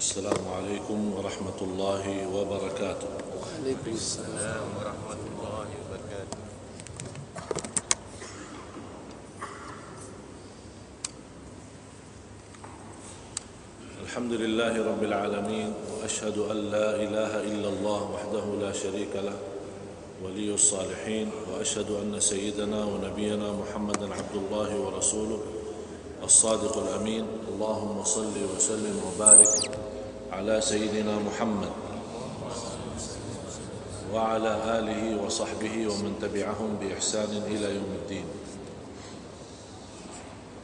السلام عليكم ورحمة الله وبركاته. وعليكم السلام ورحمة الله وبركاته. الحمد لله رب العالمين، وأشهد أن لا إله إلا الله وحده لا شريك له ولي الصالحين، وأشهد أن سيدنا ونبينا محمدا عبد الله ورسوله الصادق الأمين. اللهم صل وسلم وبارك على سيدنا محمد وعلى آله وصحبه ومن تبعهم بإحسان إلى يوم الدين.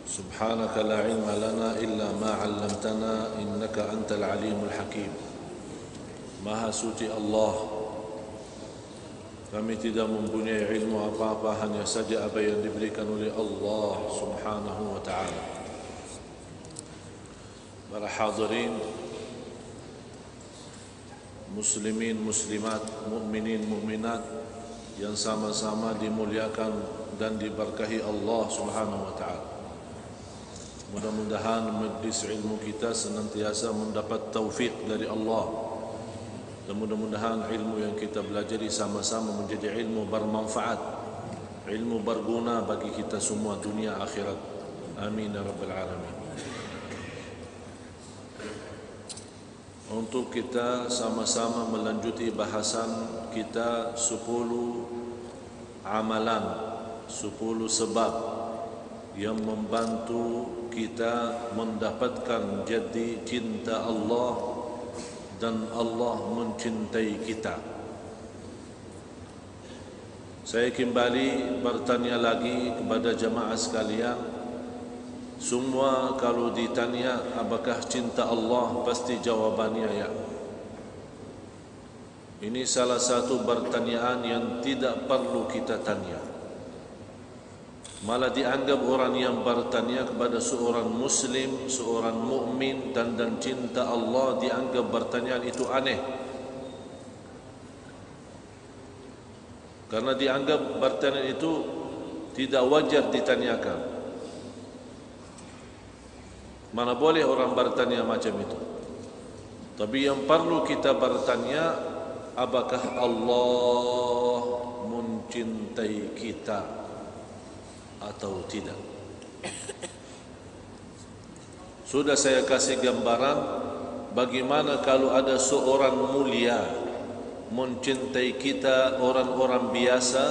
سبحانك لا علم لنا إلا ما علمتنا إنك أنت العليم الحكيم. Maha suci Allah, kami tidak mempunyai ilmu apa-apa, hanya saja apa yang diberikan oleh Allah Subhanahu wa ta'ala. Para hadirin, muslimin, muslimat, mukminin, mukminat yang sama-sama dimuliakan dan diberkahi Allah Subhanahu wa ta'ala. Mudah-mudahan majlis ilmu kita senantiasa mendapat taufik dari Allah, dan mudah-mudahan ilmu yang kita pelajari sama-sama menjadi ilmu bermanfaat, ilmu berguna bagi kita semua dunia akhirat. Amin ya rabbal alamin. Untuk kita sama-sama melanjuti bahasan kita 10 amalan, 10 sebab yang membantu kita mendapatkan jadi cinta Allah dan Allah mencintai kita. Saya kembali bertanya lagi kepada jamaah sekalian, semua kalau ditanya apakah cinta Allah, pasti jawabannya ya. Ini salah satu pertanyaan yang tidak perlu kita tanya. Malah dianggap orang yang bertanya kepada seorang muslim, seorang mukmin dan cinta Allah, dianggap pertanyaan itu aneh. Karena dianggap pertanyaan itu tidak wajar ditanyakan. Mana boleh orang bertanya macam itu. Tapi yang perlu kita bertanya, apakah Allah mencintai kita atau tidak? Sudah saya kasih gambaran bagaimana kalau ada seorang mulia mencintai kita. Orang-orang biasa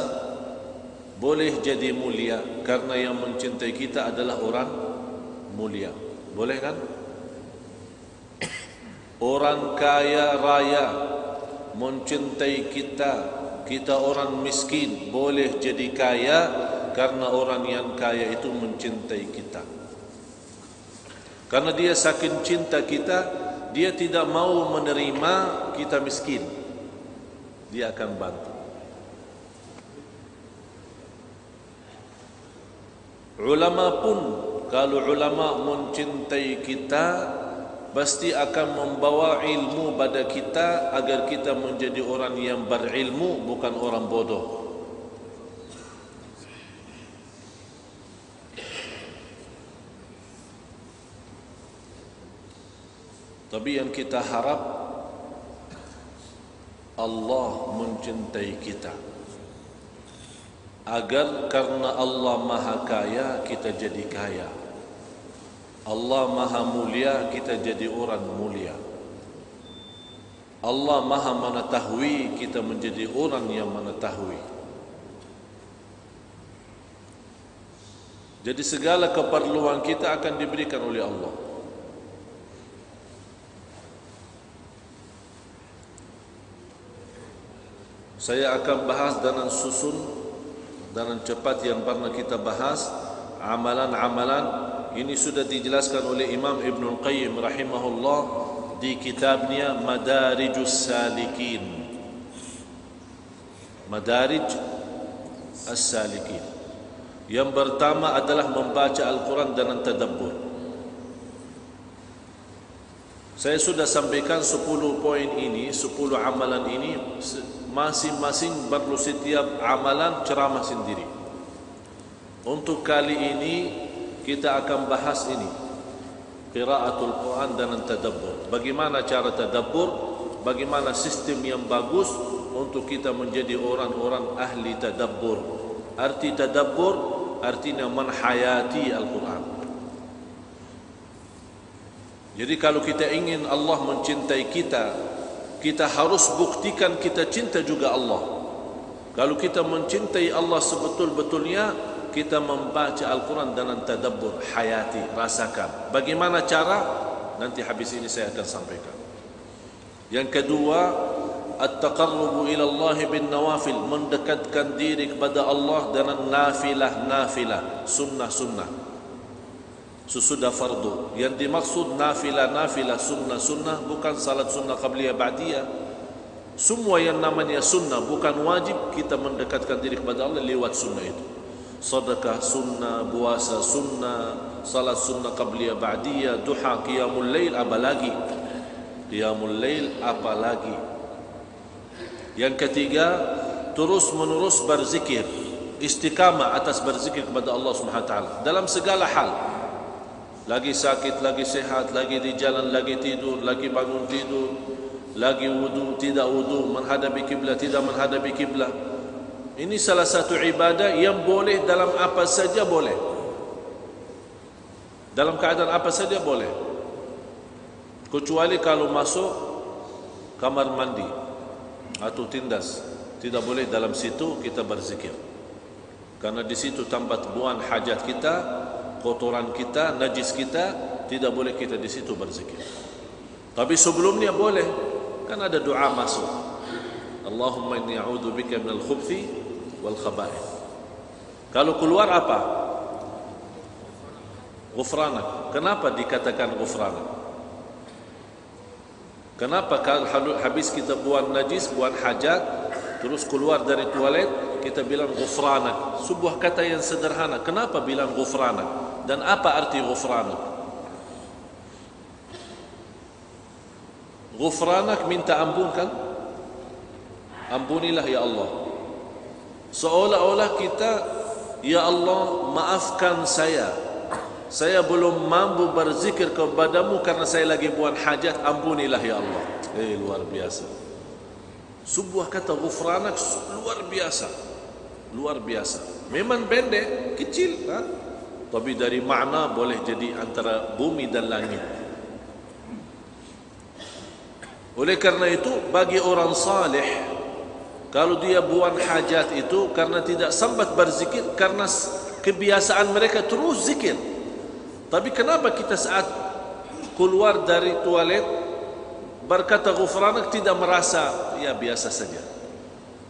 boleh jadi mulia karena yang mencintai kita adalah orang mulia. Boleh kan? Orang kaya raya mencintai kita, kita orang miskin boleh jadi kaya karena orang yang kaya itu mencintai kita. Karena dia saking cinta kita, dia tidak mau menerima kita miskin, dia akan bantu. Ulama pun, kalau ulama mencintai kita, pasti akan membawa ilmu pada kita agar kita menjadi orang yang berilmu, bukan orang bodoh. Tapi yang kita harap, Allah mencintai kita, agar karena Allah maha kaya kita jadi kaya, Allah maha mulia kita jadi orang mulia, Allah maha mengetahui kita menjadi orang yang mengetahui. Jadi segala keperluan kita akan diberikan oleh Allah. Saya akan bahas dengan susun, dengan cepat yang pernah kita bahas. Amalan-amalan ini sudah dijelaskan oleh Imam Ibnul Qayyim rahimahullah di kitabnya Madarijus Salikin. Madarij As-Salikin. Yang pertama adalah membaca Al-Quran dengan tadabbur. Saya sudah sampaikan 10 poin ini, 10 amalan ini. Masing-masing perlu setiap amalan ceramah sendiri. Untuk kali ini kita akan bahas ini. qiraatul Quran dan tadabbur. Bagaimana cara tadabbur? Bagaimana sistem yang bagus untuk kita menjadi orang-orang ahli tadabbur. Arti tadabbur artinya menhayati Al-Quran. Jadi kalau kita ingin Allah mencintai kita, kita harus buktikan kita cinta juga Allah. Kalau kita mencintai Allah sebetul-betulnya, kita membaca Al-Quran dengan tadabbur, hayati, rasakan. Bagaimana cara? Nanti habis ini saya akan sampaikan. Yang kedua, at-taqarrubu ila Allah bin nawafil, mendekatkan diri kepada Allah dengan nafilah-nafilah, sunnah-sunnah sesudah fardu. Yang dimaksud nafilah-nafilah, sunnah-sunnah bukan salat sunnah qabliyah ba'diyah. Semua yang namanya sunnah bukan wajib, kita mendekatkan diri kepada Allah lewat sunnah itu. Sedekah sunnah, puasa sunnah, salat sunnah qabliyah ba'diyah, duha, qiyamul lail, apa lagi? Qiyamul lail, apa lagi? Yang ketiga, terus menerus berzikir, istiqamah atas berzikir kepada Allah Subhanahu wa taala dalam segala hal. Lagi sakit, lagi sehat, lagi di jalan, lagi tidur, lagi bangun tidur, lagi wudu, tidak wudu, menghadapi kiblat, tidak menghadapi kiblat. Ini salah satu ibadah yang boleh dalam apa saja boleh. Dalam keadaan apa saja boleh. Kecuali kalau masuk kamar mandi atau tindas, tidak boleh dalam situ kita berzikir. Karena di situ tempat buang hajat kita, kotoran kita, najis kita, tidak boleh kita di situ berzikir. Tapi sebelumnya boleh. Kan ada doa masuk. Allahumma inni a'udzu bika minal khubthi wal khaba'ith. Kalau keluar apa? Ghufranak. Kenapa dikatakan ghufranak? Kenapa kalau habis kita buang najis, buang hajat, terus keluar dari toilet, kita bilang ghufranak? Sebuah kata yang sederhana. Kenapa bilang ghufranak? Dan apa arti ghufranak? Ghufranak minta ampun kan? Ampunilah ya Allah. Seolah-olah kita, ya Allah maafkan saya belum mampu berzikir kepadamu karena saya lagi buat hajat, ampunilah ya Allah. Luar biasa. Sebuah kata ghufranak luar biasa. Luar biasa. Memang pendek, kecil kan? Tapi dari makna boleh jadi antara bumi dan langit. Oleh karena itu, bagi orang saleh, kalau dia buang hajat itu karena tidak sempat berzikir, karena kebiasaan mereka terus zikir. Tapi kenapa kita saat keluar dari toilet berkata ghufranak tidak merasa ya biasa saja?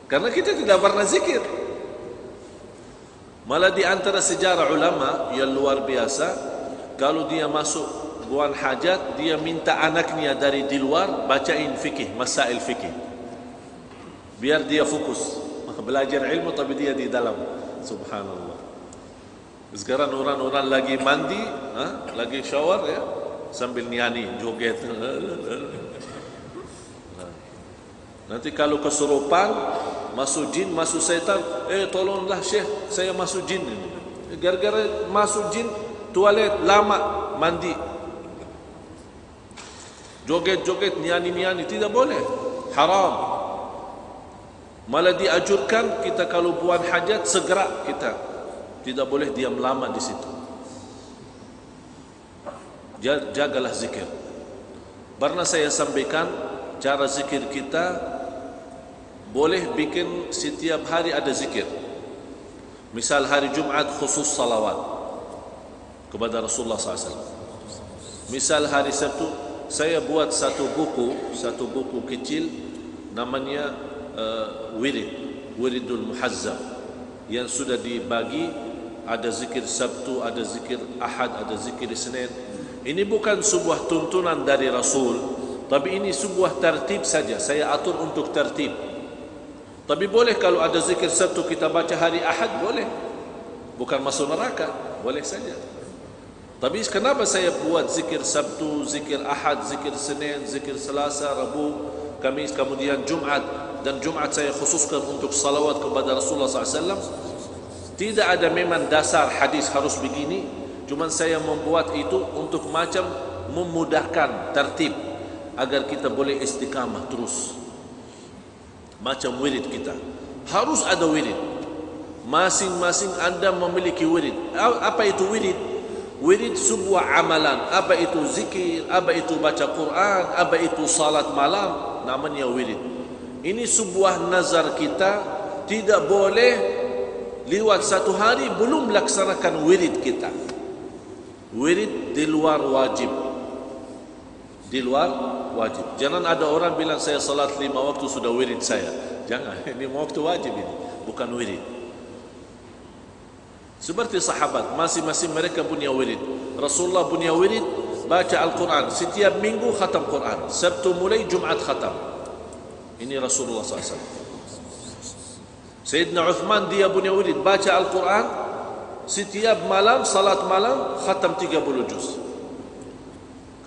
Karena kita tidak pernah zikir. Malah di antara sejarah ulama yang luar biasa, kalau dia masuk buang hajat, dia minta anaknya dari di luar bacain fikih, masail fikih. Biar dia fokus belajar ilmu, tapi dia di dalam. Subhanallah. Sekarang orang-orang lagi mandi, lagi shower ya, sambil nyanyi, joget. Nanti kalau kesurupan, masuk jin, masuk setan, tolonglah Syekh, saya masuk jin ini. Gara-gara masuk jin, toilet lama mandi, joget-joget, nyanyi-nyanyi, tidak boleh, haram. Malah dianjurkan kita kalau buang hajat segera kita, tidak boleh diam lama di situ. Jagalah zikir. Pernah saya sampaikan cara zikir kita, boleh bikin setiap hari ada zikir. Misal hari Jumat khusus salawat kepada Rasulullah SAW. Misal hari Sabtu saya buat satu buku kecil namanya Wiridul Muhazzab, yang sudah dibagi, ada zikir Sabtu, ada zikir Ahad, ada zikir Senin. Ini bukan sebuah tuntunan dari Rasul, tapi ini sebuah tertib saja. Saya atur untuk tertib. Tapi boleh kalau ada zikir Sabtu kita baca hari Ahad, boleh. Bukan masuk neraka, boleh saja. Tapi kenapa saya buat zikir Sabtu, zikir Ahad, zikir Senin, zikir Selasa, Rabu, Kamis, kemudian Jumat? Dan Jumat saya khususkan untuk salawat kepada Rasulullah SAW. Tidak ada memang dasar hadis harus begini, cuma saya membuat itu untuk macam memudahkan tertib agar kita boleh istiqamah terus. Macam wirid kita, harus ada wirid. Masing-masing anda memiliki wirid. Apa itu wirid? Wirid sebuah amalan. Apa itu zikir, apa itu baca Quran, apa itu salat malam, namanya wirid. Ini sebuah nazar kita, tidak boleh lewat satu hari belum melaksanakan wirid kita. Wirid di luar wajib. Di luar wajib. Jangan ada orang bilang saya salat 5 waktu sudah wirid saya. Jangan, ini waktu wajib ini, bukan wirid. Seperti sahabat, masing-masing mereka punya wirid. Rasulullah punya wirid, baca Al-Quran. Setiap minggu khatam Quran. Sabtu mulai, Jumat khatam. Ini Rasulullah SAW. Sayyidina Uthman dia punya wirid, baca Al-Quran. Setiap malam, salat malam, khatam 30 juz.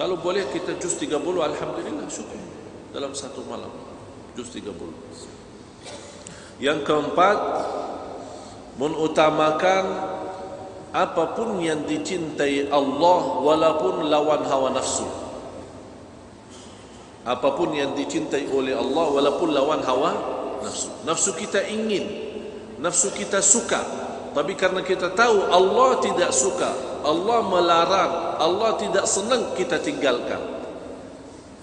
Kalau boleh kita juz 30, alhamdulillah, syukur. Dalam satu malam, juz 30. Yang keempat, mengutamakan apapun yang dicintai Allah walaupun lawan hawa nafsu. Apapun yang dicintai oleh Allah walaupun lawan hawa nafsu. Nafsu kita ingin, nafsu kita suka. Tapi karena kita tahu Allah tidak suka, Allah melarang, Allah tidak senang, kita tinggalkan.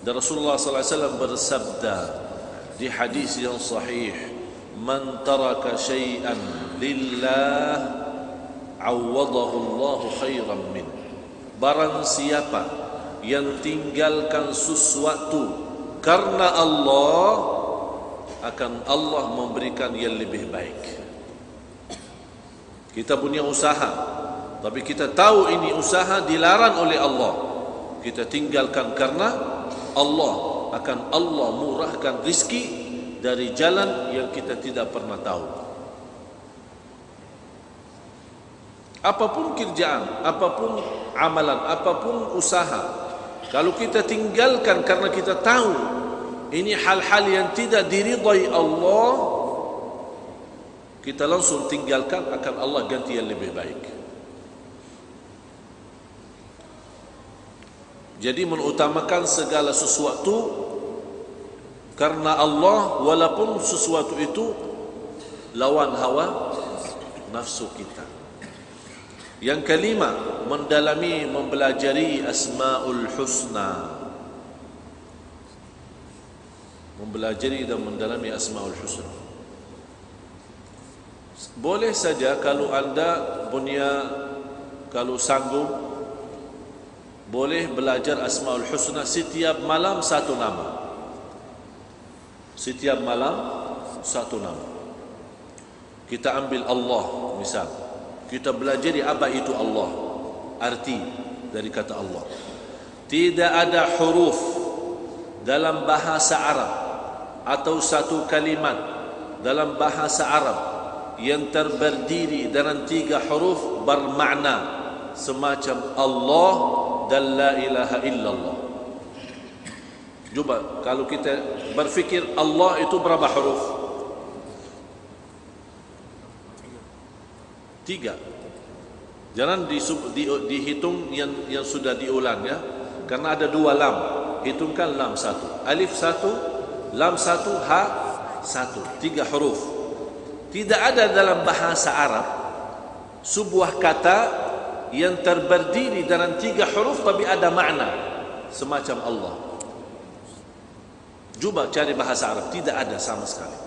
Dan Rasulullah SAW bersabda di hadis yang sahih, "Man taraka syai'an lillah, awadahu Allahu khairan min." Barang siapa yang tinggalkan sesuatu karena Allah, akan Allah memberikan yang lebih baik. Kita punya usaha, tapi kita tahu ini usaha dilarang oleh Allah. Kita tinggalkan karena Allah, akan Allah murahkan rizki dari jalan yang kita tidak pernah tahu. Apapun kerjaan, apapun amalan, apapun usaha, kalau kita tinggalkan karena kita tahu ini hal-hal yang tidak diridai Allah, kita langsung tinggalkan, akan Allah ganti yang lebih baik. Jadi mengutamakan segala sesuatu karena Allah walaupun sesuatu itu lawan hawa nafsu kita. Yang kelima, mendalami, mempelajari Asmaul Husna. Mempelajari dan mendalami Asmaul Husna. Boleh saja kalau anda punya, kalau sanggup, boleh belajar Asmaul Husna setiap malam satu nama. Setiap malam satu nama. Kita ambil Allah misal, kita belajar apa itu Allah, arti dari kata Allah. Tidak ada huruf dalam bahasa Arab atau satu kalimat dalam bahasa Arab yang terberdiri dengan 3 huruf bermakna semacam Allah dan la ilaha illallah. Cuba kalau kita berfikir Allah itu berapa huruf? 3. Jangan dihitung yang sudah diulang ya, karena ada 2 lam. Hitungkan lam 1, alif 1, lam 1, ha 1, 3 huruf. Tidak ada dalam bahasa Arab sebuah kata yang terberdiri dengan 3 huruf tapi ada makna semacam Allah. Cuba cari bahasa Arab, tidak ada sama sekali.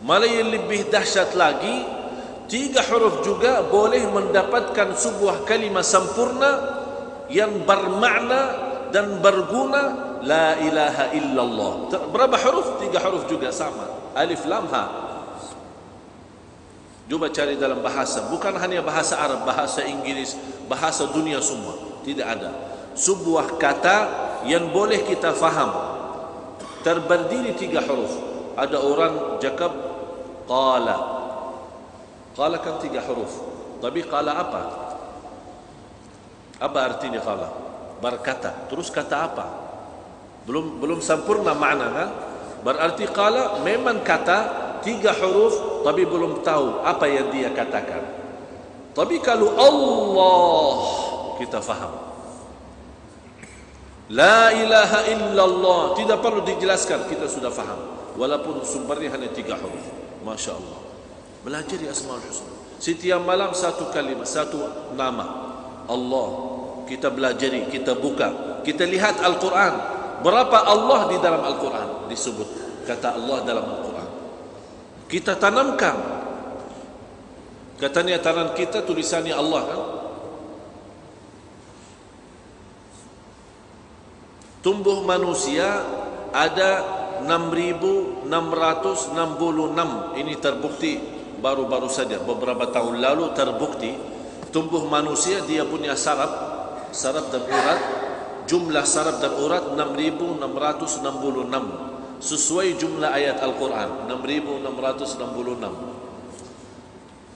Malah yang lebih dahsyat lagi, 3 huruf juga boleh mendapatkan sebuah kalimat sempurna yang bermakna dan berguna, la ilaha illallah. Berapa huruf? 3 huruf juga sama, alif lam ha. Cuba cari dalam bahasa, bukan hanya bahasa Arab, bahasa Inggris, bahasa dunia semua. Tidak ada sebuah kata yang boleh kita faham terberdiri 3 huruf. Ada orang cakap qala, qala kan 3 huruf, tapi qala apa? Apa artinya qala? Berkata. Terus kata apa? Belum sempurna makna kan? Berarti qala memang kata 3 huruf, tapi belum tahu apa yang dia katakan. Tapi kalau Allah kita faham. La ilaha illallah, tidak perlu dijelaskan, kita sudah faham. Walaupun sumbernya hanya 3 huruf. Masya Allah. Belajar Asmaul Husna. Setiap malam satu kalimat, satu nama Allah. Kita belajari, kita buka, kita lihat Al-Quran. Berapa Allah di dalam Al-Quran disebut kata Allah dalam Al-Quran. Kita tanamkan. Katanya tangan kita tulisannya Allah kan. Tumbuh manusia ada 6.666. Ini terbukti baru-baru saja, beberapa tahun lalu terbukti. Tumbuh manusia dia punya saraf dan urat. Jumlah saraf dan urat 6.666 sesuai jumlah ayat Al-Quran 6.666.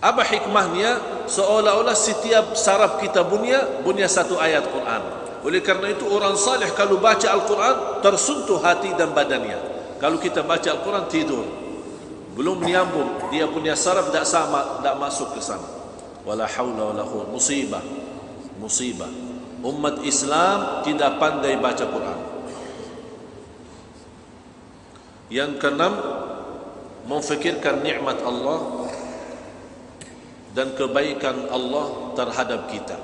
Apa hikmahnya? Seolah-olah setiap saraf kita punya satu ayat Quran. Oleh karena itu orang saleh kalau baca Al-Quran tersentuh hati dan badannya. Kalau kita baca Al-Quran tidur, belum menyambung, dia punya saraf tak sama, tak masuk ke sana. Wala haula wala quwwata, musibah. Umat Islam tidak pandai baca Quran. Yang keenam, memfikirkan nikmat Allah dan kebaikan Allah terhadap kita.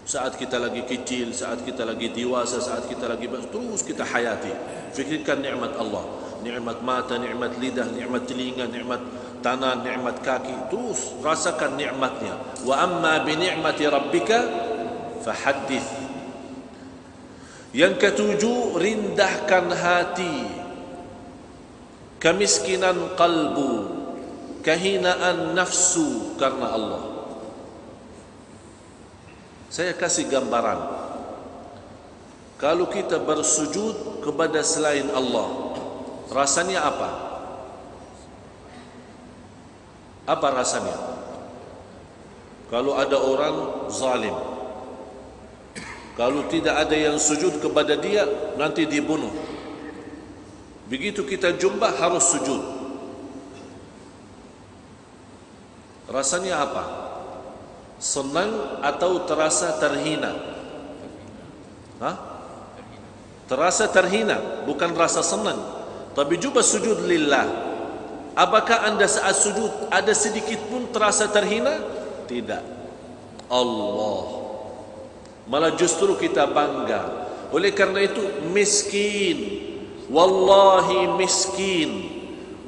Saat kita lagi kecil, saat kita lagi dewasa, saat kita lagi terus kita hayati. Fikirkan nikmat Allah, nikmat mata, nikmat lidah, nikmat telinga, nikmat tangan, nikmat kaki. Terus rasakan nikmatnya. Wa amma bi ni'mati rabbika fahaddits. Yang ketujuh, rindahkan hati. Kemiskinan kalbu, kehinaan nafsu karena Allah. Saya kasih gambaran. Kalau kita bersujud kepada selain Allah, rasanya apa? Apa rasanya? Kalau ada orang zalim, kalau tidak ada yang sujud kepada dia, nanti dibunuh. Begitu kita jumpa harus sujud. Rasanya apa? Senang atau terasa terhina? Terasa terhina, bukan rasa senang. Tapi juga sujud lillah. Apakah anda saat sujud ada sedikit pun terasa terhina? Tidak. Allah. Malah justru kita bangga. Oleh karena itu miskin. Wallahi miskin.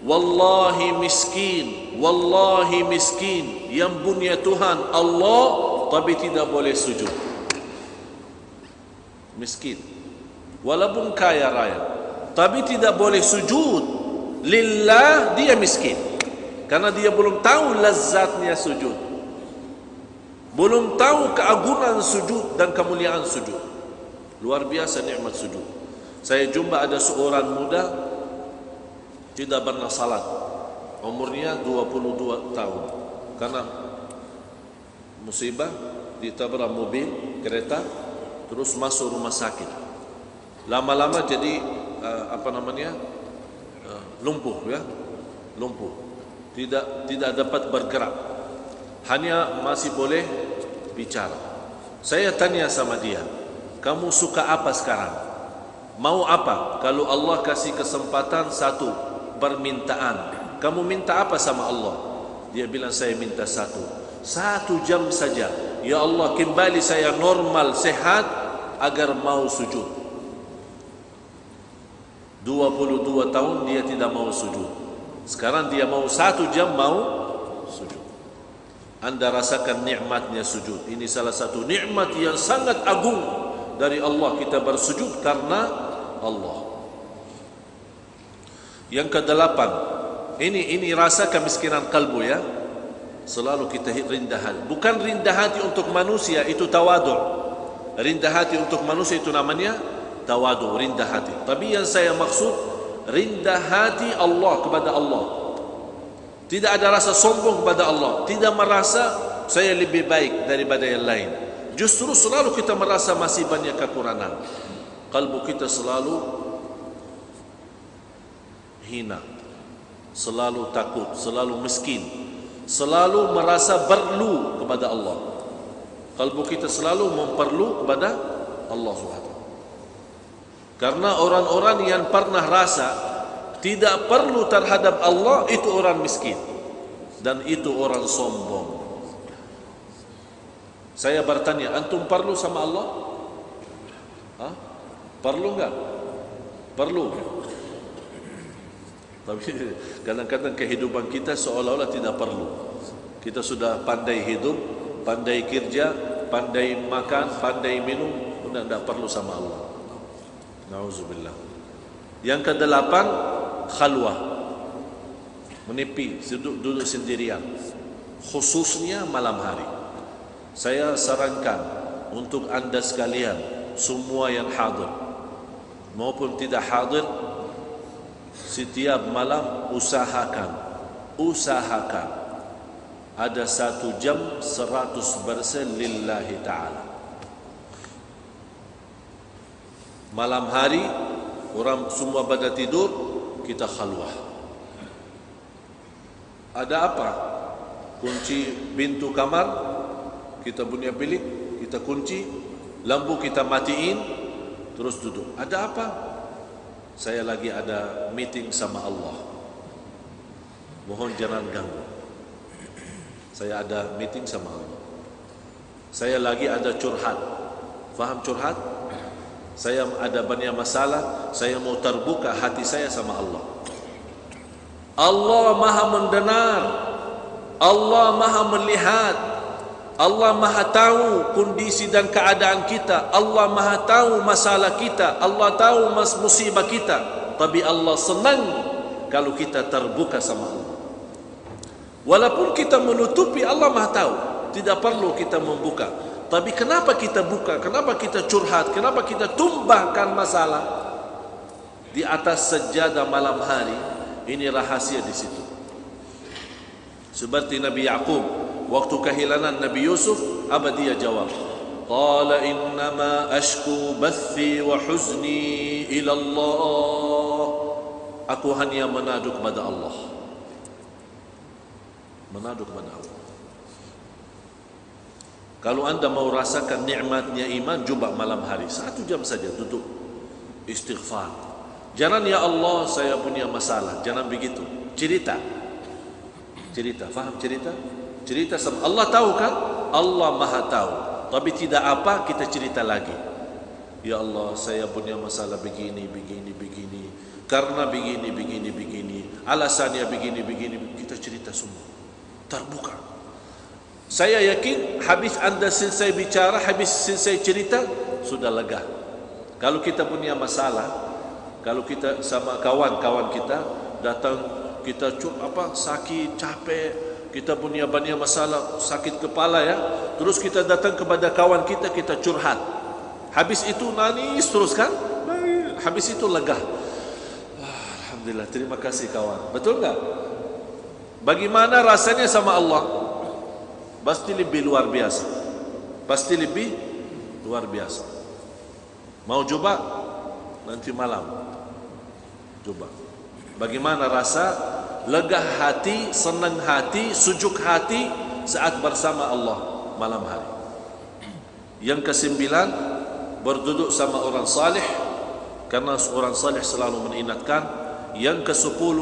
Wallahi miskin. Wallahi miskin. Yang punya Tuhan Allah tapi tidak boleh sujud. Miskin. Walaupun kaya raya tapi tidak boleh sujud lillah, dia miskin. Karena dia belum tahu lezatnya sujud, belum tahu keagungan sujud dan kemuliaan sujud. Luar biasa nikmat sujud. Saya jumpa ada seorang muda tidak pernah salat, umurnya 22 tahun. Karena musibah, ditabrak mobil, kereta, terus masuk rumah sakit. Lama-lama jadi lumpuh ya, lumpuh. Tidak dapat bergerak. Hanya masih boleh bicara. Saya tanya sama dia, kamu suka apa sekarang? Mau apa? Kalau Allah kasih kesempatan satu permintaan, kamu minta apa sama Allah? Dia bilang saya minta satu jam saja. Ya Allah, kembali saya normal, sehat agar mau sujud. 22 tahun dia tidak mau sujud. Sekarang dia mau 1 jam mau sujud. Anda rasakan nikmatnya sujud. Ini salah satu nikmat yang sangat agung dari Allah. Kita bersujud karena Allah. Yang kedelapan, ini rasa kemiskinan kalbu ya. Selalu kita rendah hati. Bukan rendah hati untuk manusia, itu tawadu'. Rendah hati untuk manusia itu namanya tawadu', rendah hati. Tapi yang saya maksud rendah hati Allah kepada Allah. Tidak ada rasa sombong kepada Allah. Tidak merasa saya lebih baik daripada yang lain. Justru selalu kita merasa masih banyak kekurangan. Kalbu kita selalu hina, selalu takut, selalu miskin, selalu merasa perlu kepada Allah. Kalbu kita selalu memperlu kepada Allah Subhanahu. Karena orang-orang yang pernah rasa tidak perlu terhadap Allah, itu orang miskin dan itu orang sombong. Saya bertanya, antum perlu sama Allah? Hah? Perlu enggak? Perlu. Tapi kadang-kadang kehidupan kita seolah-olah tidak perlu. Kita sudah pandai hidup, pandai kerja, pandai makan, pandai minum, sudah tidak perlu sama Allah. Nauzubillah. Yang kedelapan, khalwah, menepi, duduk sendirian, khususnya malam hari. Saya sarankan untuk anda sekalian, semua yang hadir maupun tidak hadir, setiap malam usahakan ada 1 jam 100% lillahi ta'ala. Malam hari orang semua pada tidur, kita khalwah. Ada apa? Kunci pintu kamar kita punya bilik, kita kunci, lampu kita matiin, terus duduk. Ada apa? Saya lagi ada meeting sama Allah, mohon jangan ganggu. Saya ada meeting sama Allah. Saya lagi ada curhat. Faham curhat? Saya ada banyak masalah, saya mau terbuka hati saya sama Allah. Allah Maha mendengar, Allah Maha melihat, Allah Maha tahu kondisi dan keadaan kita, Allah Maha tahu masalah kita, Allah tahu musibah kita. Tapi Allah senang kalau kita terbuka sama Allah. Walaupun kita menutupi, Allah Maha tahu, tidak perlu kita membuka. Tapi kenapa kita buka? Kenapa kita curhat? Kenapa kita tumbahkan masalah di atas sejadah malam hari? Ini rahasia di situ. Seperti Nabi Yaqub waktu kehilangan Nabi Yusuf, apa dia jawab? Qala innama ashku bathi wa huzni ila Allah. Aku hanya menadu kepada Allah. Menadu kepada Allah. Kalau anda mau rasakan nikmatnya iman, coba malam hari 1 jam saja duduk istighfar. Jangan ya Allah saya punya masalah, jangan begitu. Cerita, faham cerita? Cerita sama Allah, tahu kan? Allah Maha tahu. Tapi tidak apa kita cerita lagi. Ya Allah saya punya masalah begini. Karena begini. Alasannya begini. Kita cerita semua. Terbuka. Saya yakin habis anda selesai bicara, habis selesai cerita, sudah lega. Kalau kita punya masalah, kalau kita sama kawan-kawan kita datang, kita sakit, capek, kita punya banyak masalah, sakit kepala ya, terus kita datang kepada kawan kita, kita curhat. Habis itu nangis terus kan? Habis itu lega. Alhamdulillah, terima kasih kawan. Betul enggak? Bagaimana rasanya sama Allah? Pasti lebih luar biasa. Mau coba? Nanti malam coba. Bagaimana rasa lega hati, senang hati, sejuk hati saat bersama Allah malam hari. Yang ke-9, berduduk sama orang salih, karena orang salih selalu mengingatkan. Yang ke-10,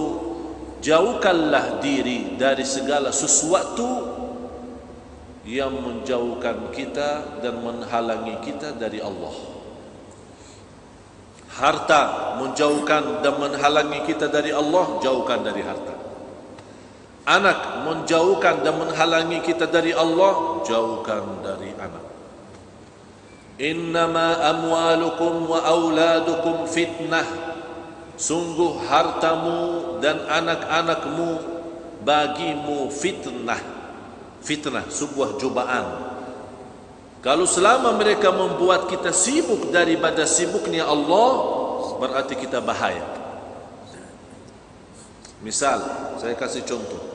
jauhkanlah diri dari segala sesuatu yang menjauhkan kita dan menghalangi kita dari Allah. Harta menjauhkan dan menghalangi kita dari Allah, jauhkan dari harta. Anak menjauhkan dan menghalangi kita dari Allah, jauhkan dari anak. Innama amwalukum wa auladukum fitnah. Sungguh hartamu dan anak-anakmu bagimu fitnah. Fitnah, sebuah cobaan. Kalau selama mereka membuat kita sibuk daripada sibuknya Allah, berarti kita bahaya. Misal, saya kasih contoh.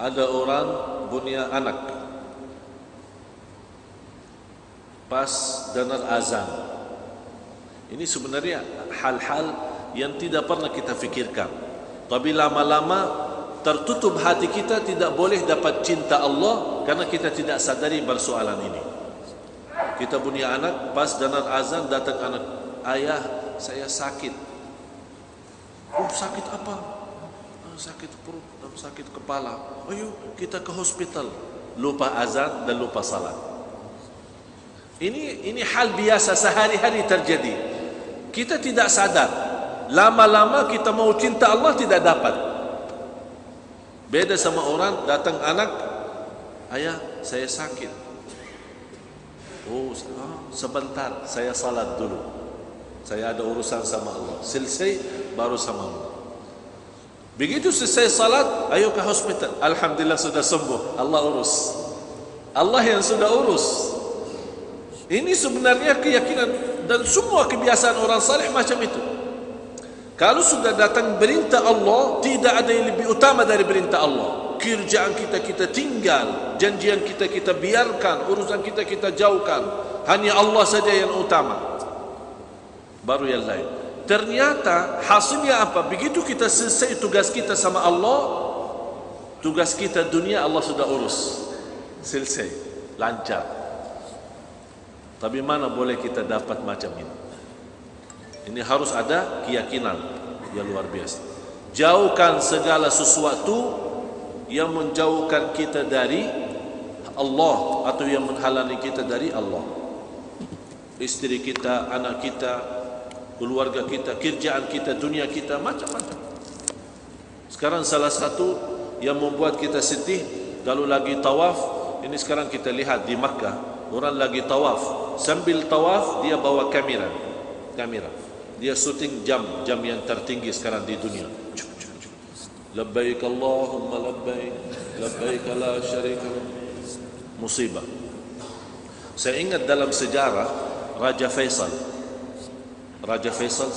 Ada orang punya anak, pas dengar azan. Ini sebenarnya hal-hal yang tidak pernah kita fikirkan. Tapi lama-lama tertutup hati kita, tidak boleh dapat cinta Allah karena kita tidak sadari persoalan ini. Kita punya anak, pas danan azan datang anak, ayah saya sakit. Oh, sakit apa? Sakit perut dan sakit kepala. Ayo kita ke hospital. Lupa azan dan lupa salat. Ini hal biasa sehari-hari terjadi. Kita tidak sadar. Lama-lama kita mau cinta Allah tidak dapat. Beda sama orang datang anak, ayah saya sakit. Oh, sebentar saya salat dulu. Saya ada urusan sama Allah. Selesai baru sama Allah. Begitu selesai salat, ayo ke hospital. Alhamdulillah sudah sembuh. Allah urus. Allah yang sudah urus. Ini sebenarnya keyakinan dan semua kebiasaan orang saleh macam itu. Kalau sudah datang perintah Allah, tidak ada yang lebih utama dari perintah Allah. Kerjaan kita tinggal, janjian kita biarkan, urusan kita jauhkan. Hanya Allah saja yang utama, baru yang lain. Ternyata hasilnya apa? Begitu kita selesai tugas kita sama Allah, tugas kita dunia Allah sudah urus, selesai, lancar. Tapi mana boleh kita dapat macam ini? Ini harus ada keyakinan yang luar biasa. Jauhkan segala sesuatu yang menjauhkan kita dari Allah atau yang menghalangi kita dari Allah. Istri kita, anak kita, keluarga kita, kerjaan kita, dunia kita, macam-macam. Sekarang salah satu yang membuat kita sedih kalau lagi tawaf, ini sekarang kita lihat di Makkah, orang lagi tawaf, sambil tawaf dia bawa kamera. Dia syuting jam yang tertinggi sekarang di dunia. Labbaik Allahumma labbaik, labbaik la syarika lak. Musibah. Saya ingat dalam sejarah Raja Faisal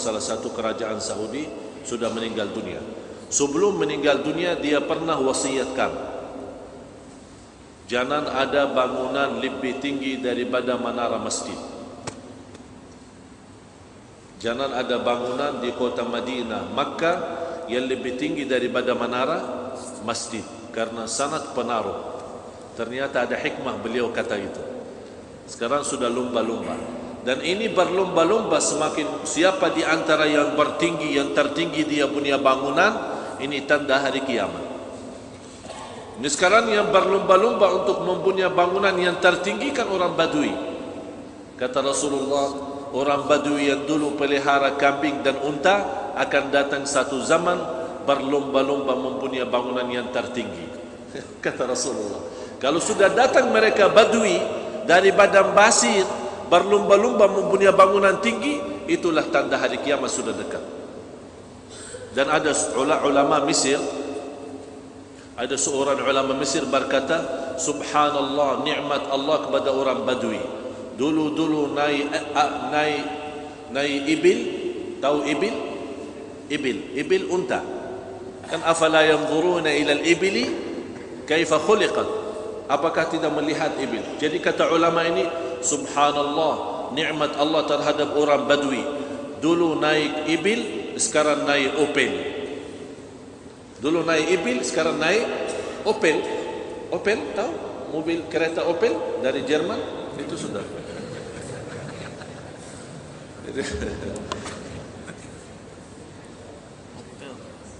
salah satu kerajaan Saudi sudah meninggal dunia. Sebelum meninggal dunia dia pernah wasiatkan, jangan ada bangunan lebih tinggi daripada menara masjid. Jangan ada bangunan di kota Madinah, Makkah yang lebih tinggi daripada menara masjid, karena sangat pengaruh. Ternyata ada hikmah beliau kata itu. Sekarang sudah lumba-lumba, dan ini berlumba-lumba semakin siapa di antara yang bertinggi, yang tertinggi dia punya bangunan, ini tanda hari kiamat. Ini sekarang yang berlumba-lumba untuk mempunyai bangunan yang tertinggi kan orang Badui. Kata Rasulullah, orang Badui yang dulu pelihara kambing dan unta akan datang satu zaman berlomba-lomba mempunyai bangunan yang tertinggi. Kata Rasulullah, kalau sudah datang mereka Badui dari padang pasir berlomba-lomba mempunyai bangunan tinggi, itulah tanda hari kiamat sudah dekat. Dan ada ulama Mesir, ada seorang ulama Mesir berkata, subhanallah, nikmat Allah kepada orang Badui. Dulu naik ibil, tahu ibil? Ibil unta. Kan afala yanzuruna ila al-ibili kaifa khuliqat? Apakah tidak melihat ibil? Jadi kata ulama ini, subhanallah, nikmat Allah terhadap orang Badui. Dulu naik ibil, sekarang naik Opel. Dulu naik ibil, sekarang naik Opel. Opel, tahu? Mobil kereta Opel dari Jerman, itu sudah.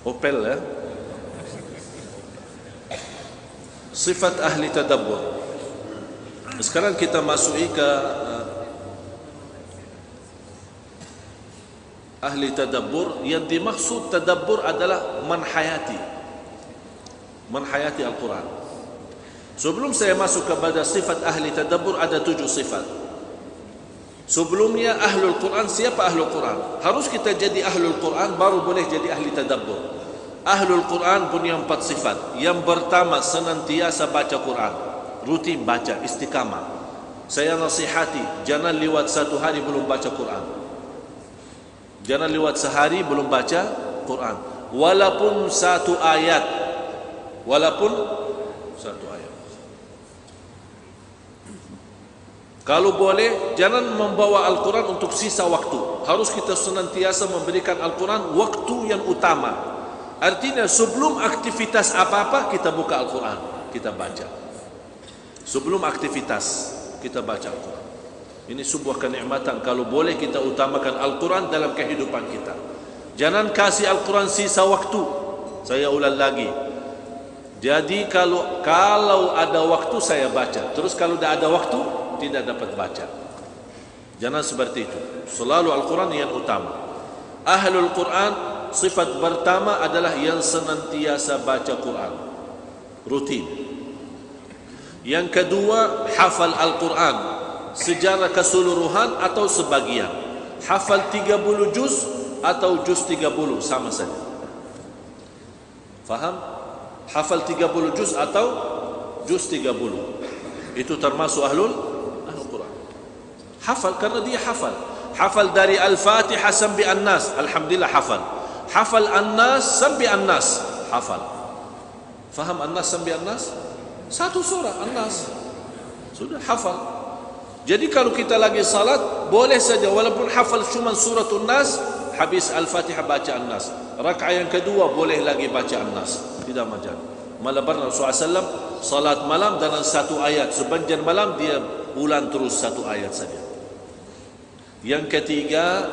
Opel ya. Sifat ahli tadabbur. Sekarang kita masuki ke ahli tadabbur. Yang dimaksud tadabbur adalah menhayati Al-Quran. Sebelum saya masuk kepada sifat ahli tadabbur, ada 7 sifat. Sebelumnya ahlul Quran. Siapa ahlul Quran? Harus kita jadi ahlul Quran baru boleh jadi ahli tadabbur. Ahlul Quran punya 4 sifat. Yang pertama, senantiasa baca Quran, rutin baca, istiqamah. Saya nasihati, jangan lewat 1 hari belum baca Quran. Jangan lewat sehari belum baca Quran, walaupun 1 ayat. Walaupun 1 ayat. Kalau boleh, jangan membawa Al-Quran untuk sisa waktu. Harus kita senantiasa memberikan Al-Quran waktu yang utama. Artinya sebelum aktivitas apa-apa kita buka Al-Quran, kita baca. Sebelum aktivitas kita baca Al-Quran. Ini sebuah kenikmatan kalau boleh kita utamakan Al-Quran dalam kehidupan kita. Jangan kasih Al-Quran sisa waktu. Saya ulang lagi. Jadi kalau ada waktu saya baca, terus kalau tidak ada waktu tidak dapat baca. Jangan seperti itu. Selalu Al-Quran yang utama. Ahlul Quran sifat pertama adalah yang senantiasa baca Quran, rutin. Yang kedua, hafal Al-Quran secara keseluruhan atau sebagian. Hafal 30 juz atau juz 30 sama saja. Faham? Hafal 30 juz atau juz 30. Itu termasuk ahlul Quran. Hafal karena dia hafal. Hafal dari Al-Fatihah sampai An-Nas, alhamdulillah hafal. Hafal An-Nas sampai An-Nas, hafal. Faham An-Nas sampai An-Nas? Satu surah An-Nas. Sudah hafal. Jadi kalau kita lagi salat, boleh saja walaupun hafal cuma surah An-Nas, habis Al-Fatihah baca An-Nas. Rakaat yang kedua boleh lagi baca An-Nas. Tidak masalah. Malah Rasulullah SAW salat malam dalam satu ayat, sepanjang malam dia ulang terus satu ayat saja. Yang ketiga,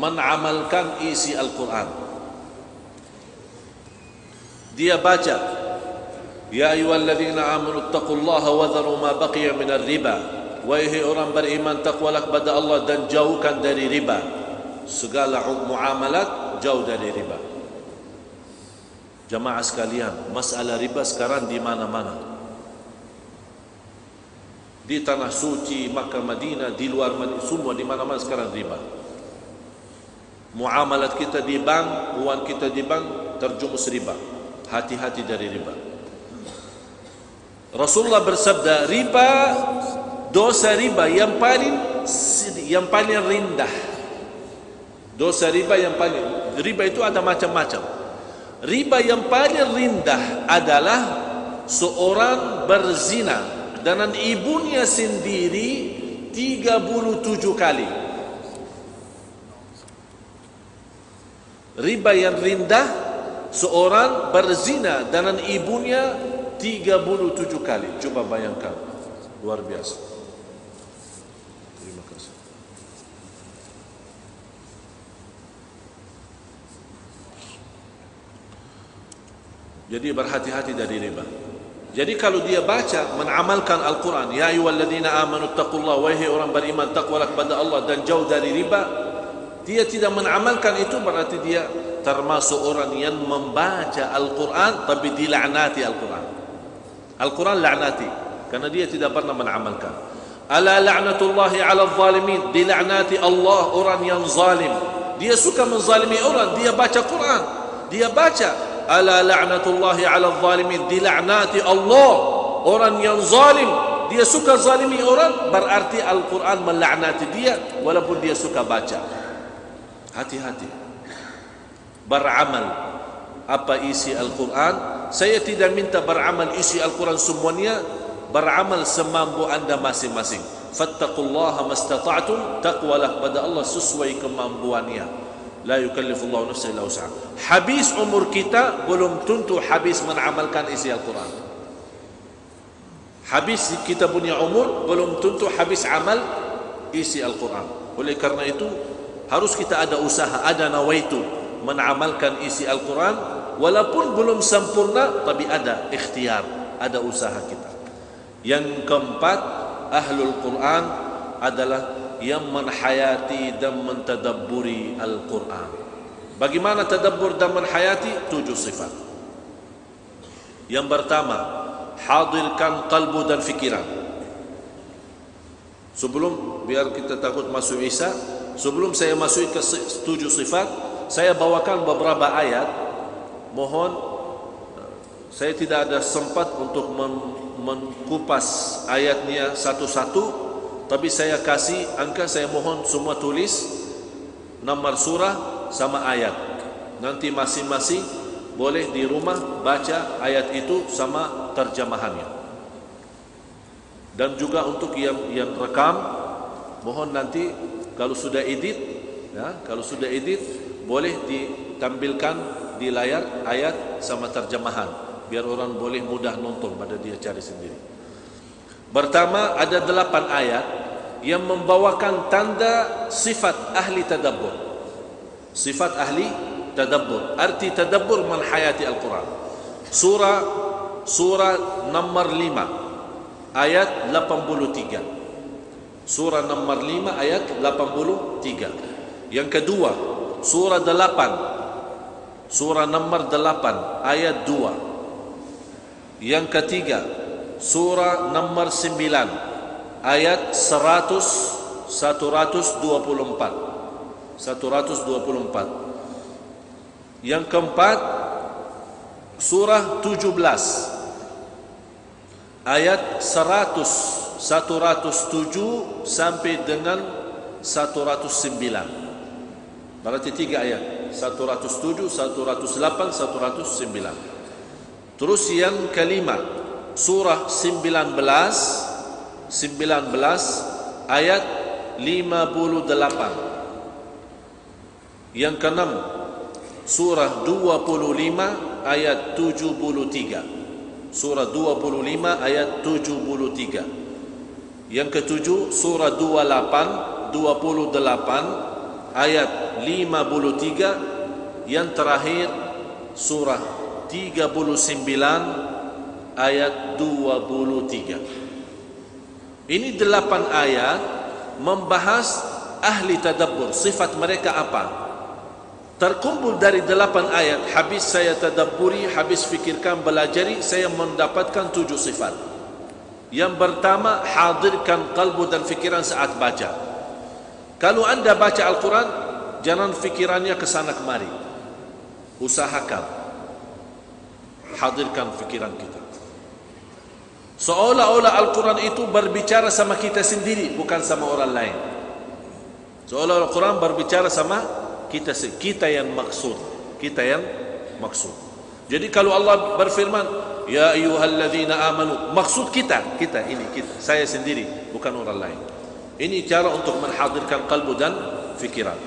menamalkan isi Al-Quran. Dia baca, ya ayyuhalladzina amanu taqullaha wa dharu ma baqiya minar riba. Wahai orang beriman, takwalah kepada Allah dan jauhkan dari riba. Segala muamalat jauh dari riba. Jamaah sekalian, masalah riba sekarang di mana-mana. Di tanah suci, Makkah, Madinah, di luar Madinah, semua di mana-mana sekarang riba. Muamalat kita di bank, uang kita di bank terjumus riba. Hati-hati dari riba. Rasulullah bersabda, riba, dosa riba yang paling rendah. Dosa riba yang paling, riba itu ada macam-macam. Riba yang paling rendah adalah seorang berzina dengan ibunya sendiri 37 kali. Riba yang rendah, seorang berzina dengan ibunya 37 kali. Coba bayangkan, luar biasa. Terima kasih. Jadi berhati-hati dari riba. Jadi kalau dia baca, menamalkan Al-Quran, ya ayyuhalladzina amanu taqullaha, wahai orang beriman, takwalah kepada Allah dan jauh dari riba. Dia tidak menamalkan itu, berarti dia termasuk orang yang membaca Al-Quran tapi dilaknati Al-Quran. Al-Quran laknati karena dia tidak pernah menamalkan. Ala la'natullahi 'alal zalimin, dilaknati Allah orang yang zalim. Dia suka menzalimi orang, dia baca Quran, dia baca ala la'natullahi 'alal zalimin, dilaknati Allah orang yang zalim. Dia suka zalimi orang, berarti Al-Quran melaknati dia walaupun dia suka baca. Hati-hati. Beramal apa isi Al-Quran. Saya tidak minta beramal isi Al-Quran semuanya, beramal semampu anda masing-masing. Fattaqullaha mastata'tum, takwalah kepada Allah sesuai kemampuannya. La yukallifullahu nafsan illa wus'aha. Habis umur kita belum tentu habis menamalkan isi Al-Quran. Habis kita punya umur belum tentu habis amal isi Al-Quran. Oleh karena itu harus kita ada usaha, ada nawaitu menamalkan isi Al-Quran walaupun belum sempurna, tapi ada ikhtiar, ada usaha kita. Yang keempat, ahlul Quran adalah yang menhayati dan mentadabburi Al-Quran. Bagaimana tadabbur dan menhayati? 7 sifat. Yang pertama, hadirkan kalbu dan fikiran. Sebelum, biar kita takut masuk Isa, sebelum saya masuk ke 7 sifat, saya bawakan beberapa ayat. Mohon, saya tidak ada sempat untuk mengkupas ayatnya satu-satu, tapi saya kasih angka, saya mohon semua tulis nomor surah sama ayat. Nanti masing-masing boleh di rumah baca ayat itu sama terjemahannya. Dan juga untuk yang rekam, mohon nanti kalau sudah edit, ya, kalau sudah edit boleh ditampilkan di layar ayat sama terjemahan, biar orang boleh mudah nonton pada dia cari sendiri. Pertama ada 8 ayat. yang membawakan tanda sifat ahli tadabbur. Sifat ahli tadabbur, arti tadabbur menhayati Al-Quran. Surah nomor 5 ayat 83. Surah nomor 5 ayat 83. Yang kedua, surah 8, surah nomor 8 ayat 2. Yang ketiga, surah nomor 9 ayat 124. Yang keempat, surah 17 ayat 107 sampai dengan 109. Berarti 3 ayat, 107, 108, 109. Terus yang kelima, surah 19 ayat 58. Yang keenam, surah 25 ayat 73. Surah 25 ayat 73. Yang ketujuh, surah 28 ayat 53. Yang terakhir, surah 39 ayat 23. Ini 8 ayat membahas ahli tadabbur, sifat mereka apa. Terkumpul dari 8 ayat. Habis saya tadabburi, habis fikirkan, belajari, saya mendapatkan 7 sifat. Yang pertama, hadirkan kalbu dan fikiran saat baca. Kalau anda baca Al-Quran, jangan fikirannya ke sana kemari. Usahakan hadirkan fikiran kita, seolah-olah Al-Quran itu berbicara sama kita sendiri, bukan sama orang lain. Seolah-olah Al-Quran berbicara sama kita yang maksud, Jadi kalau Allah berfirman, ya ayyuhalladzina amanu, maksud kita, saya sendiri, bukan orang lain. Ini cara untuk menghadirkan kalbu dan fikiran.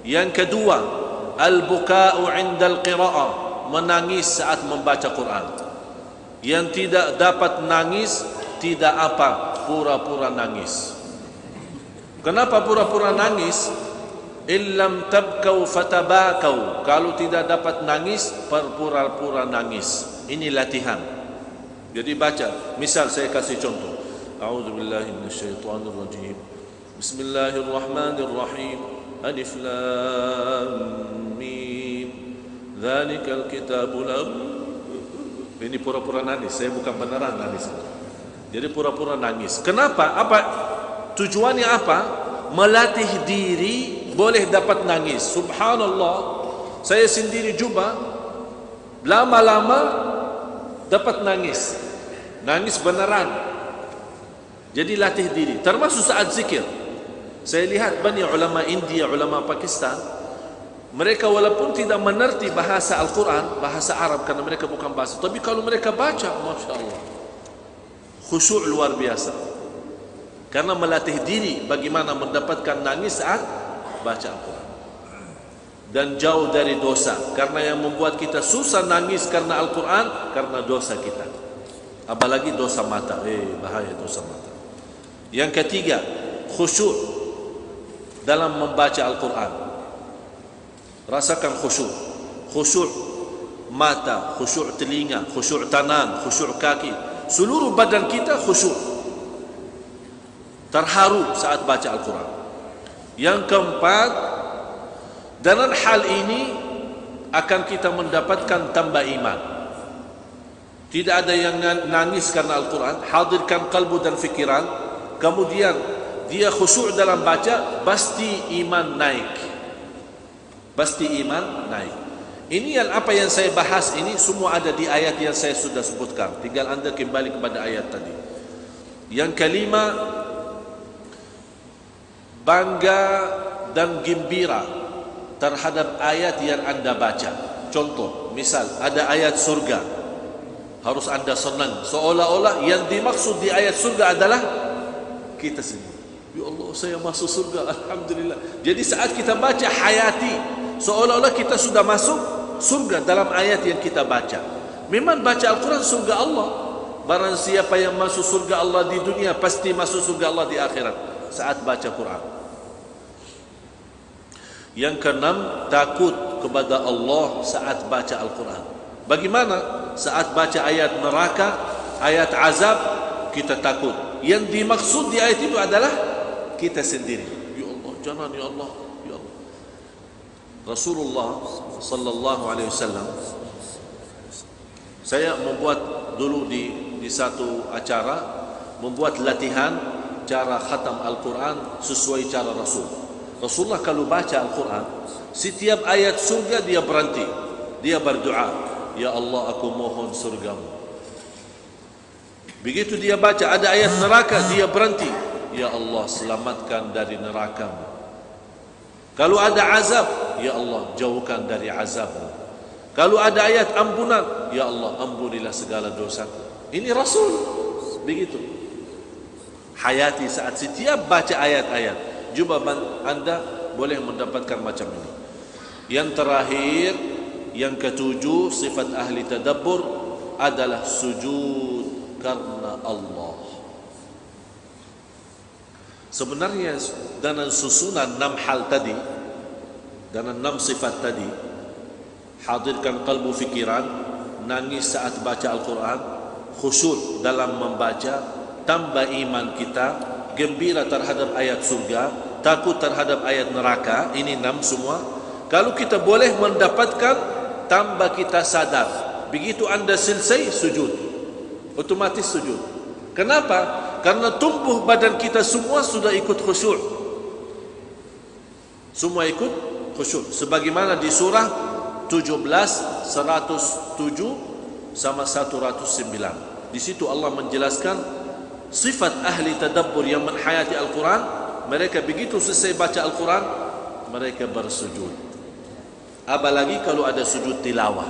Yang kedua, al-buka'u 'indal qira'ah, menangis saat membaca Quran. Yang tidak dapat nangis, tidak apa, pura-pura nangis. Kenapa pura-pura nangis? Illam tabkau fatabakau, kalau tidak dapat nangis, berpura-pura nangis. Ini latihan. Jadi baca, misal saya kasih contoh, a'udzubillahi minasyaitonirrajim, bismillahirrahmanirrahim, alif lam mim, dzalikal kitabul la. Ini pura-pura nangis, saya bukan beneran nangis. Jadi pura-pura nangis. Kenapa? Apa tujuannya? Apa? Melatih diri boleh dapat nangis. Subhanallah, saya sendiri juga lama-lama dapat nangis beneran. Jadi latih diri, termasuk saat zikir. Saya lihat banyak ulama India, ulama Pakistan, mereka walaupun tidak mengerti bahasa Al-Quran, bahasa Arab, karena mereka bukan bahasa, tapi kalau mereka baca, Masya Allah, khusyuk luar biasa, karena melatih diri bagaimana mendapatkan nangis saat baca Al-Quran. Dan jauh dari dosa, karena yang membuat kita susah nangis karena Al-Quran, karena dosa kita, apalagi dosa mata. Bahaya dosa mata. Yang ketiga, khusyuk dalam membaca Al-Quran. Rasakan khusyuk, khusyuk mata, khusyuk telinga, khusyuk tangan, khusyuk kaki, seluruh badan kita khusyuk, terharu saat baca Al-Quran. Yang keempat, dengan hal ini akan kita mendapatkan tambah iman. Tidak ada yang nangis karena Al-Quran. Hadirkan kalbu dan fikiran, kemudian dia khusyuk dalam baca, pasti iman naik. Pasti iman naik. Ini yang apa yang saya bahas ini semua ada di ayat yang saya sudah sebutkan. Tinggal anda kembali kepada ayat tadi. Yang kelima, bangga dan gembira terhadap ayat yang anda baca. Contoh, misal ada ayat surga, harus anda senang, seolah-olah yang dimaksud di ayat surga adalah kita sendiri. Ya Allah, saya masuk surga, alhamdulillah. Jadi saat kita baca, hayati, seolah-olah kita sudah masuk surga dalam ayat yang kita baca. Memang baca Al-Quran surga Allah. Barang siapa yang masuk surga Allah di dunia, pasti masuk surga Allah di akhirat. saat baca Quran. Yang keenam, takut kepada Allah saat baca Al-Quran. Bagaimana? Saat baca ayat neraka, ayat azab, kita takut. Yang dimaksud di ayat itu adalah kita sendiri. Ya Allah, jangan ya Allah, ya Allah. Rasulullah sallallahu alaihi wasallam, saya membuat dulu di satu acara, membuat latihan cara khatam Al-Quran sesuai cara Rasul. Rasulullah kalau baca Al-Quran, setiap ayat surga dia berhenti, dia berdoa, ya Allah aku mohon surgamu. Begitu dia baca ada ayat neraka, dia berhenti, ya Allah selamatkan dari nerakamu. Kalau ada azab, ya Allah jauhkan dari azabmu. Kalau ada ayat ampunan, ya Allah ampunilah segala dosaku. Ini Rasul begitu hayati saat setiap baca ayat-ayat. Jumpa anda boleh mendapatkan macam ini. Yang terakhir, yang ketujuh, sifat ahli tadabbur adalah sujud karena Allah. Sebenarnya dengan susunan 6 hal tadi, dengan 6 sifat tadi, hadirkan kalbu fikiran, nangis saat baca Al-Quran, khusyuk dalam membaca, tambah iman kita, gembira terhadap ayat surga, takut terhadap ayat neraka. Ini 6 semua. Kalau kita boleh mendapatkan, tambah kita sadar. Begitu anda selesai sujud, otomatis sujud. Kenapa? Karena tumbuh badan kita semua sudah ikut khusyuk. Semua ikut khusyuk. Sebagaimana di surah 17, 107 sama 109. Di situ Allah menjelaskan sifat ahli tadabbur yang menhayati Al-Quran. Mereka begitu selesai baca Al-Quran, mereka bersujud. Apalagi kalau ada sujud tilawah.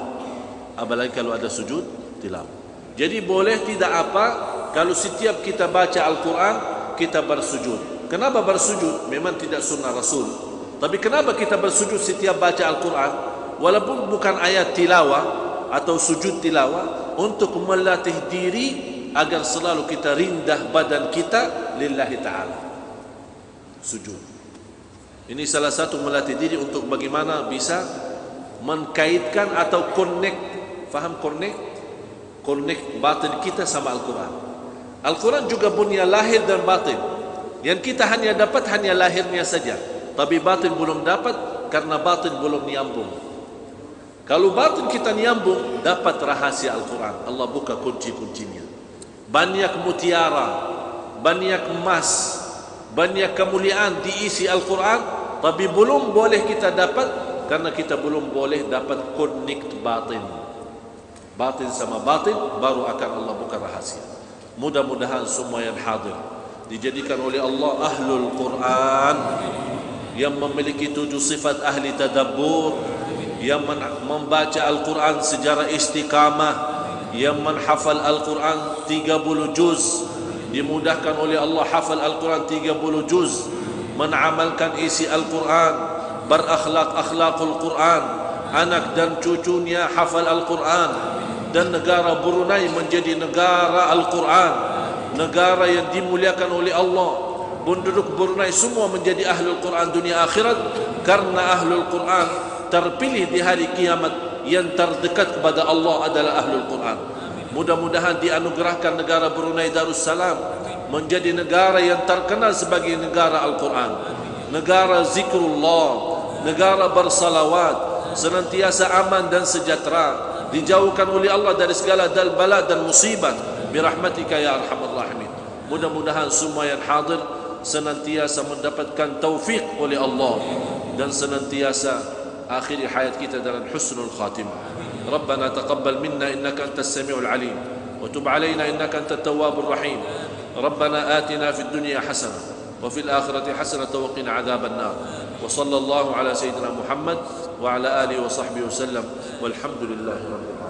Apalagi kalau ada sujud tilawah. Jadi boleh tidak apa kalau setiap kita baca Al-Quran kita bersujud. Kenapa bersujud? Memang tidak sunnah Rasul. Tapi kenapa kita bersujud setiap baca Al-Quran? Walaupun bukan ayat tilawah atau sujud tilawah, untuk melatih diri agar selalu kita rindah badan kita lillahi ta'ala. Sujud. Ini salah satu melatih diri untuk bagaimana bisa mengkaitkan atau connect. Faham connect? Connect batin kita sama Al-Quran. Al-Quran juga punya lahir dan batin. Yang kita hanya dapat hanya lahirnya saja, tapi batin belum dapat karena batin belum nyambung. Kalau batin kita nyambung, dapat rahasia Al-Quran. Allah buka kunci-kuncinya. Banyak mutiara, banyak emas, banyak kemuliaan diisi Al-Quran, tapi belum boleh kita dapat karena kita belum boleh dapat connect batin. Batin sama batin baru akan Allah buka rahasia. Mudah-mudahan semua yang hadir dijadikan oleh Allah ahlul Quran, yang memiliki 7 sifat ahli tadabbur, yang membaca Al-Quran secara istiqamah, yang menghafal Al-Quran 30 juz, dimudahkan oleh Allah hafal Al-Quran 30 juz, menamalkan isi Al-Quran, berakhlak-akhlakul Quran, anak dan cucunya hafal Al-Quran, dan negara Brunei menjadi negara Al-Quran, negara yang dimuliakan oleh Allah. Penduduk Brunei semua menjadi ahlul Quran dunia akhirat, karena ahlul Quran terpilih di hari kiamat. Yang terdekat kepada Allah adalah ahlul Quran. Mudah-mudahan dianugerahkan negara Brunei Darussalam menjadi negara yang terkenal sebagai negara Al-Quran, negara zikrullah, negara bersalawat, senantiasa aman dan sejahtera, dijauhkan oleh Allah dari segala dal bala dan musibah birahmatika ya arhamar rahimin. Mudah-mudahan semua yang hadir senantiasa mendapatkan taufik oleh Allah dan senantiasa akhiri hayat kita dalam husnul khatimah. ربنا تقبل منا إنك أنت السميع العليم وتب علينا إنك أنت التواب الرحيم. ربنا آتنا في الدنيا حسنة وفي الآخرة حسنة وقنا عذاب النار. وصلى الله على سيدنا محمد وعلى آله وصحبه وسلم والحمد لله رب العالمين.